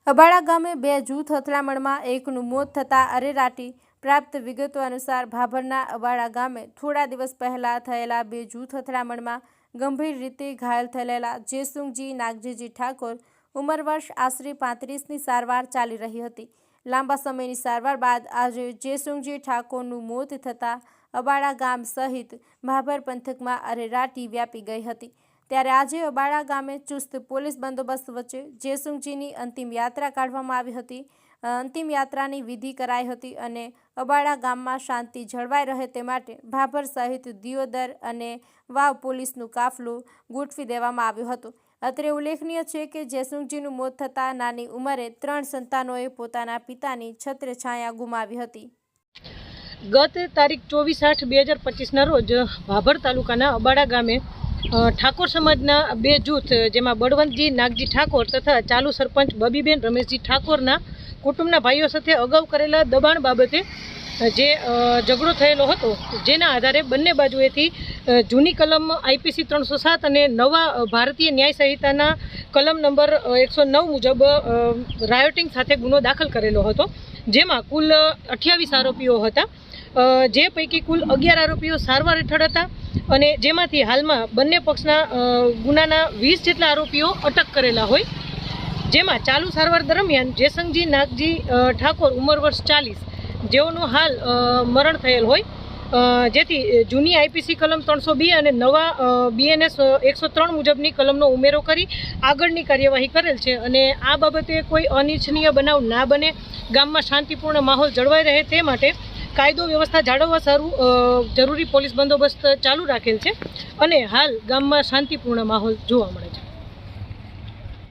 અબાડા ગામે બે જૂથ અથડામણમાં એકનું મોત થતાં અરેરાટી। પ્રાપ્ત વિગતો અનુસાર ભાભરના અબાડા ગામે થોડા દિવસ પહેલા થયેલા બે જૂથ અથડામણમાં ગંભીર રીતે ઘાયલ થયેલા જેસુંગજી નાગજીજી ઠાકોર ઉંમર વર્ષ આશરે 35ની સારવાર ચાલી રહી હતી। લાંબા સમયની સારવાર બાદ આજે જેસુંગજી ઠાકોરનું મોત થતાં અબાડા ગામ સહિત ભાભર પંથકમાં અરેરાટી વ્યાપી ગઈ હતી। ત્યારે આજે અબાડા ગામે ચુસ્ત પોલીસ બંદોબસ્ત વચ્ચે જેસુંગજીની અંતિમ યાત્રા કાઢવામાં આવી હતી। અંતિમ યાત્રાની વિધિ કરાઈ હતી અને અબાડા ગામમાં શાંતિ જળવાઈ રહે તે માટે ભાભર સહિત દિયોદર અને વાવ પોલીસનું કાફલો ગોઠવી દેવામાં આવ્યો હતો। અત્રે ઉલ્લેખનીય છે કે જેસુંગજીનું મોત થતાં નાની ઉંમરે 3 સંતાનોએ પોતાના પિતાની છત્રછાયા ગુમાવી હતી। ગત તારીખ 24/8/2025ના રોજ ભાભર તાલુકાના અબાડા ગામે ઠાકોર સમાજના બે જૂથ જેમાં બળવંતજી નાગજી ઠાકોર તથા ચાલુ સરપંચ બબીબેન રમેશજી ઠાકોરના કુટુંબના ભાઈઓ સાથે અગાઉ કરેલા દબાણ બાબતે જે ઝઘડો થયેલો હતો, જેના આધારે બંને બાજુએથી જૂની કલમ IPC 307 અને નવા ભારતીય ન્યાય સંહિતાના કલમ નંબર 109 મુજબ રાયોટિંગ સાથે ગુનો દાખલ કરેલો હતો, જેમાં કુલ 28 આરોપીઓ હતા, જે પૈકી કુલ 11 આરોપીઓ સારવાર હેઠળ હતા અને જેમાંથી હાલમાં બંને પક્ષના ગુનાના 20 જેટલા આરોપીઓ અટક કરેલા હોય, જેમાં ચાલુ સારવાર દરમિયાન જેસંગજી નાગજી ઠાકોર ઉંમર વર્ષ 40 જેઓનું હાલ મરણ થયેલ હોય, જેથી જૂની IPC કલમ 302 અને નવા BNS 103 મુજબની કલમનો ઉમેરો કરી આગળની કાર્યવાહી કરેલ છે અને આ બાબતે કોઈ અનિચ્છનીય બનાવ ના બને, ગામમાં શાંતિપૂર્ણ માહોલ જળવાઈ રહે તે માટે કાયદો વ્યવસ્થા જાળવવા સારું જરૂરી પોલીસ બંદોબસ્ત ચાલુ રાખેલ છે અને હાલ ગામમાં શાંતિપૂર્ણ માહોલ જોવા મળે છે।